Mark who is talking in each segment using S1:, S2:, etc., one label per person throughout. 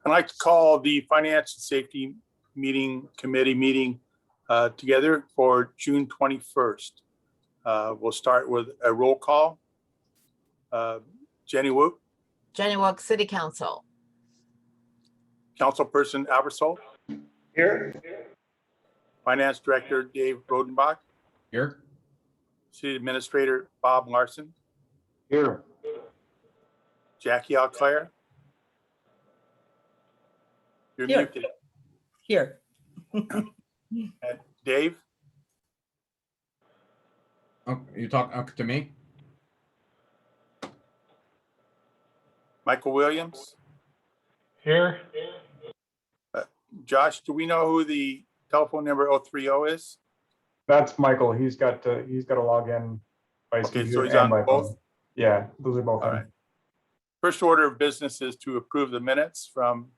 S1: I'd like to call the Finance and Safety Committee meeting together for June 21st. We'll start with a roll call. Jenny Wu.
S2: Jenny Wook, City Council.
S1: Councilperson Albertson.
S3: Here.
S1: Finance Director Dave Rodenbach.
S4: Here.
S1: City Administrator Bob Larson.
S3: Here.
S1: Jackie Alclair. You're
S5: Here.
S1: muted.
S5: Here.
S1: And Dave.
S4: Oh, you talk to me?
S1: Michael Williams.
S3: Here.
S1: Josh, do we know who the telephone number 030 is?
S3: That's Michael. He's got to log in by
S1: Okay,
S3: computer
S1: so he's
S3: and
S1: on
S3: by
S1: both?
S3: phone. Yeah, those are both.
S1: All
S3: in.
S1: right. First order of business is to approve the minutes from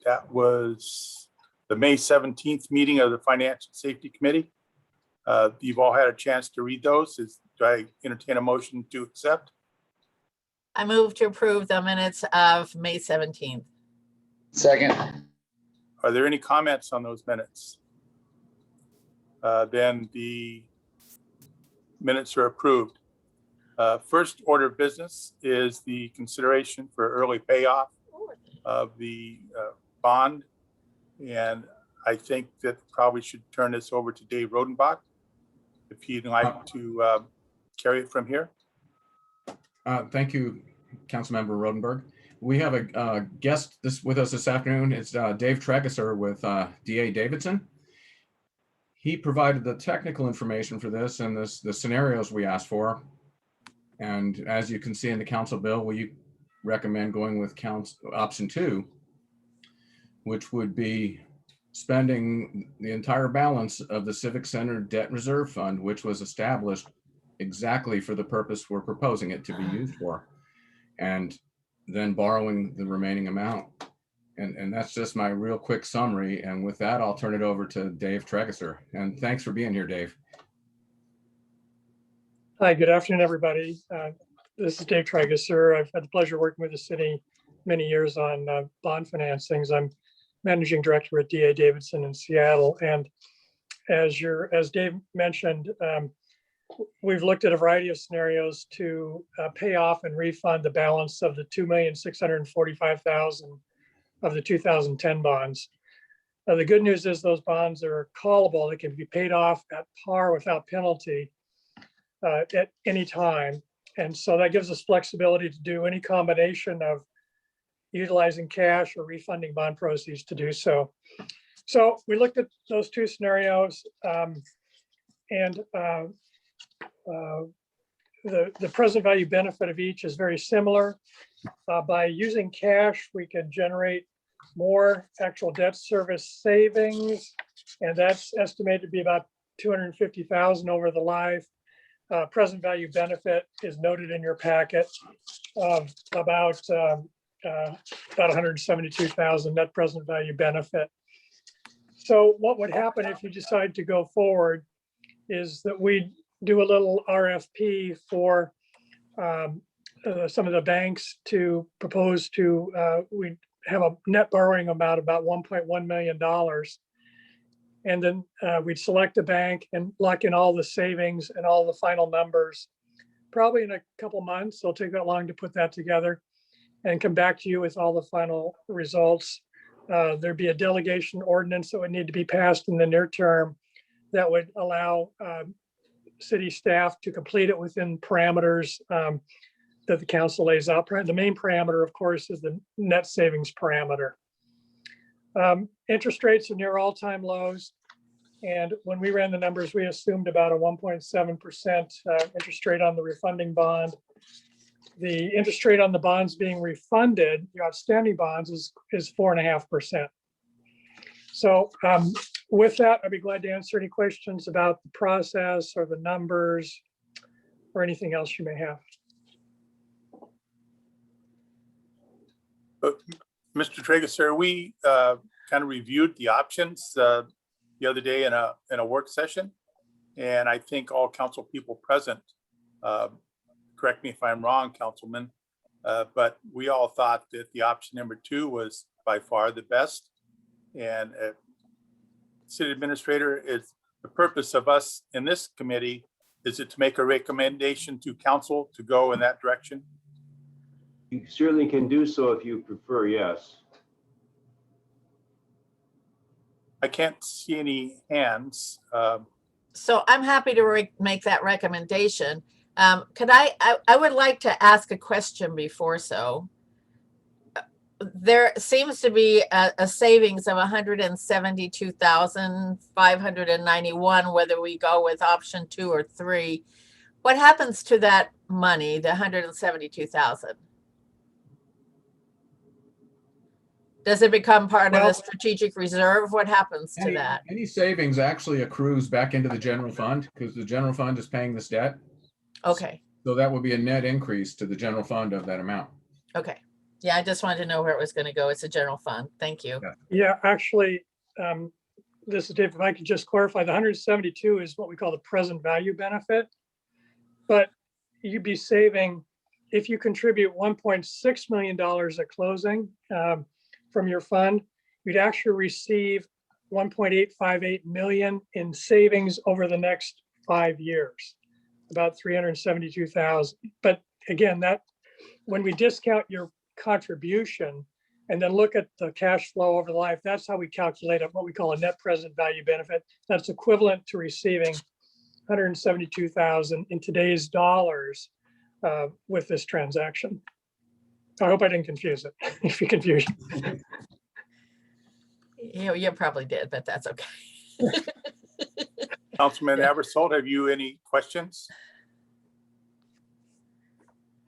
S1: that was the May 17th meeting of the Finance and Safety Committee. You've all had a chance to read those. Do I entertain a motion to accept?
S2: I move to approve the minutes of May 17th.
S6: Second.
S1: Are there any comments on those minutes? Then the minutes are approved. First order of business is the consideration for early payoff of the bond. And I think that probably should turn this over to Dave Rodenbach, if he'd like to carry it from here.
S4: Thank you, Councilmember Rodenberg. We have a guest with us this afternoon. It's Dave Trageser with D.A. Davidson. He provided the technical information for this and the scenarios we asked for. And as you can see in the council bill, we recommend going with option 2, which would be spending the entire balance of the Civic Center Debt Reserve Fund, which was established exactly for the purpose we're proposing it to be used for, and then borrowing the remaining amount. And that's just my real quick summary. And with that, I'll turn it over to Dave Trageser. And thanks for being here, Dave.
S7: Hi, good afternoon, everybody. This is Dave Trageser. I've had the pleasure of working with the city many years on bond financings. I'm managing director at D.A. Davidson in Seattle. And as Dave mentioned, we've looked at a variety of scenarios to pay off and refund the balance of the $2,645,000 of the 2010 bonds. The good news is those bonds are callable. They can be paid off at par without penalty at any time. And so that gives us flexibility to do any combination of utilizing cash or refunding bond proceeds to do so. So we looked at those two scenarios, and the present value benefit of each is very similar. By using cash, we can generate more actual debt service savings, and that's estimated to be about $250,000 over the life. Present value benefit is noted in your packet of about $172,000 net present value benefit. So what would happen if you decide to go forward is that we do a little RFP for some of the banks to propose to, we have a net borrowing amount about $1.1 million. And then we'd select a bank and lock in all the savings and all the final numbers. Probably in a couple months, it'll take that long to put that together and come back to you with all the final results. There'd be a delegation ordinance that would need to be passed in the near term that would allow city staff to complete it within parameters that the council lays out. The main parameter, of course, is the net savings parameter. Interest rates are near all-time lows. And when we ran the numbers, we assumed about a 1.7% interest rate on the refunding bond. The interest rate on the bonds being refunded, the outstanding bonds, is 4.5%. So with that, I'd be glad to answer any questions about the process or the numbers or anything else you may have.
S1: Mr. Trageser, we kind of reviewed the options the other day in a work session, and I think all council people present, correct me if I'm wrong, Councilman, But we all thought that the option number 2 was by far the best. And City Administrator, is the purpose of us in this committee, is it to make a recommendation to council to go in that direction?
S5: You certainly can do so if you prefer, yes.
S1: I can't see any hands.
S2: So I'm happy to make that recommendation. Could I would like to ask a question before so. There seems to be a savings of 172,591, whether we go with option 2 or 3. What happens to that money, the 172,000? Does it become part of the
S7: Well-
S2: strategic reserve? What happens to that?
S4: Any savings actually accrues back into the general fund because the general fund is paying this debt.
S2: Okay,
S4: So that would be a net increase to the general fund of that amount.
S2: okay. Yeah, I just wanted to know where it was going to go. It's a general fund. Thank you.
S7: Yeah, actually, this is Dave. If I could just clarify, the 172 is what we call the present value benefit. But you'd be saving, if you contribute $1.6 million at closing from your fund, you'd actually receive 1.858 million in savings over the next 5 years, about 372,000. But again, that when we discount your contribution and then look at the cash flow over the life, that's how we calculate what we call a net present value benefit. That's equivalent to receiving 172,000 in today's dollars with this transaction. I hope I didn't confuse it. If you confuse it.
S2: You probably did, but that's okay.
S1: Councilman Eversole, have you any questions?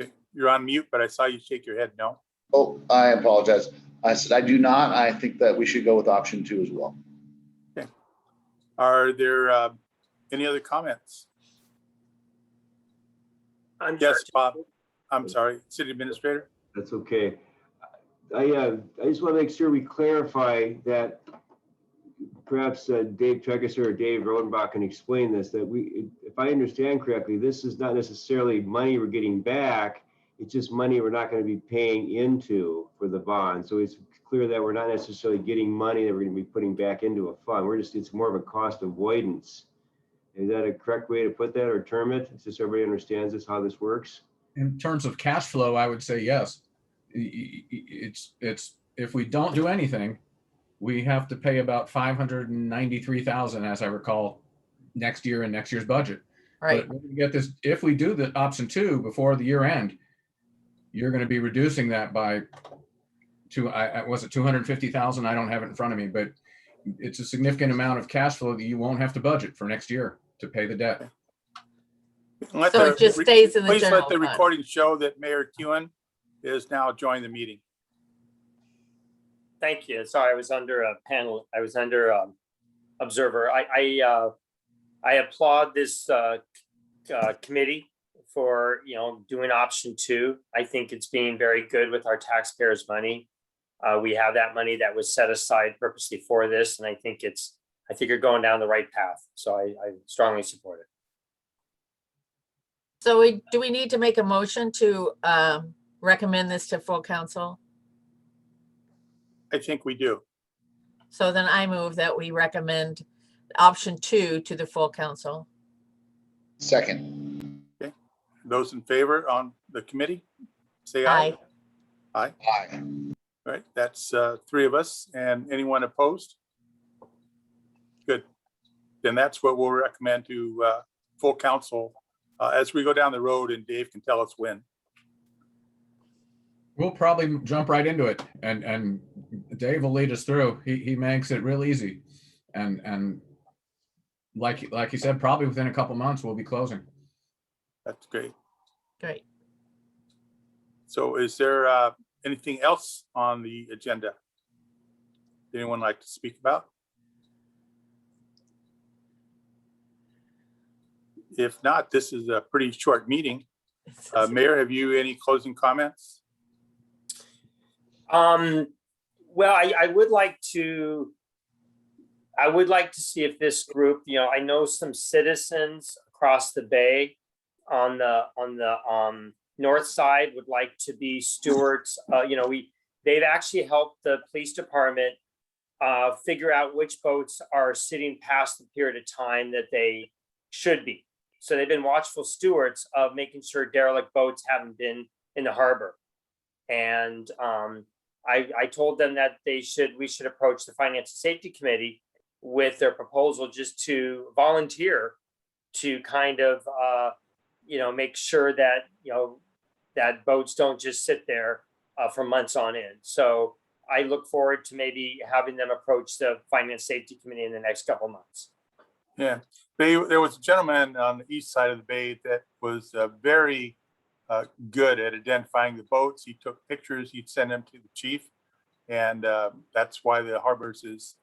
S1: Okay, you're on mute, but I saw you shake your head no.
S6: Oh, I apologize. I said I do not. I think that we should go with option 2 as well.
S1: Are there any other comments? Yes, Bob. I'm sorry, City Administrator.
S5: That's okay. I just want to make sure we clarify that perhaps Dave Tregeser or Dave Rodenbach can explain this, that if I understand correctly, this is not necessarily money we're getting back. It's just money we're not going to be paying into for the bond. So it's clear that we're not necessarily getting money that we're going to be putting back into a fund. It's more of a cost avoidance. Is that a correct way to put that or term it? It's just everybody understands this, how this works?
S4: In terms of cash flow, I would say yes. It's if we don't do anything, we have to pay about 593,000, as I recall, next year in next year's budget.
S2: Right.
S4: But when we get this, if we do the option 2 before the year end, you're going to be reducing that by was it 250,000? I don't have it in front of me, but it's a significant amount of cash flow that you won't have to budget for next year to pay the debt.
S1: Let
S2: So
S1: the
S2: it just
S1: re-
S2: stays in the
S1: Please
S2: general
S1: let the
S2: fund.
S1: recording show that Mayor Kewen is now joining the meeting.
S8: Thank you. Sorry, I was under a panel. I was under observer. I applaud this committee for, doing option 2. I think it's being very good with our taxpayers' money. We have that money that was set aside purposely for this, and I think you're going down the right path. So I strongly support it.
S2: So do we need to make a motion to recommend this to full council?
S1: I think we do.
S2: So then I move that we recommend option 2 to the full council.
S6: Second.
S1: Those in favor on the committee, say aye.
S2: Aye.
S6: Aye.
S1: All right, that's 3 of us. And anyone opposed? Good. Then that's what we'll recommend to full council as we go down the road, and Dave can tell us when.
S4: We'll probably jump right into it, and Dave will lead us through. He makes it real easy, and like he said, probably within a couple months we'll be closing.
S1: That's great.
S2: Great.
S1: So is there anything else on the agenda anyone like to speak about? If not, this is a pretty short meeting. Mayor, have you any closing comments?
S8: Well, I would like to see if this group, I know some citizens across the bay on the North Side would like to be stewards. They've actually helped the police department figure out which boats are sitting past the period of time that they should be. So they've been watchful stewards of making sure derelict boats haven't been in the harbor. And I told them that we should approach the Finance and Safety Committee with their proposal just to volunteer to kind of, make sure that, that boats don't just sit there for months on end. So I look forward to maybe having them approach the Finance Safety Committee in the next couple of months.
S1: Yeah, there was a gentleman on the east side of the bay that was very good at identifying the boats. He took pictures, he'd send them to the chief. And that's why the harbors is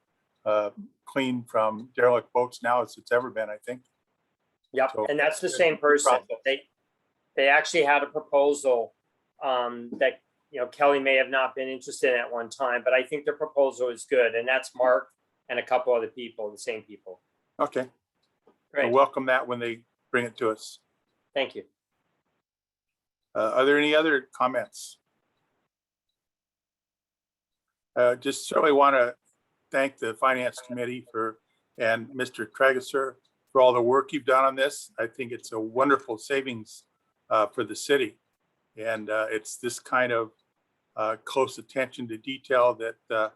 S1: clean from derelict boats now as it's ever been, I think.
S8: Yep,
S1: So-
S8: and that's the same person. They actually had a proposal that, Kelly may have not been interested in at one time, but I think the proposal is good. And that's Mark and a couple other people, the same people.
S1: Okay, so
S8: Great,
S1: welcome that when they bring it to us.
S8: thank you.
S1: Are there any other comments? Just certainly want to thank the Finance Committee and Mr. Trageser for all the work you've done on this. I think it's a wonderful savings for the city. And it's this kind of close attention to detail that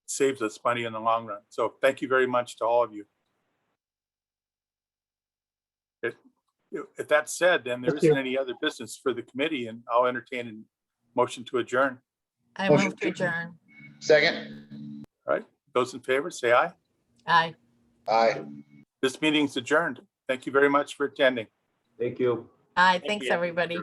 S1: saves us money in the long run. So thank you very much to all of you. If that's said, then there
S7: Thank you.
S1: isn't any other business for the committee, and I'll entertain a motion to adjourn.
S2: I
S6: Motion
S2: move to adjourn.
S6: Second.
S1: Those in favor, say aye.
S2: Aye.
S6: Aye.
S1: This meeting's adjourned. Thank you very much for attending.
S5: Thank you.
S2: Aye.
S8: Thank
S2: Thanks,
S8: you.
S2: everybody.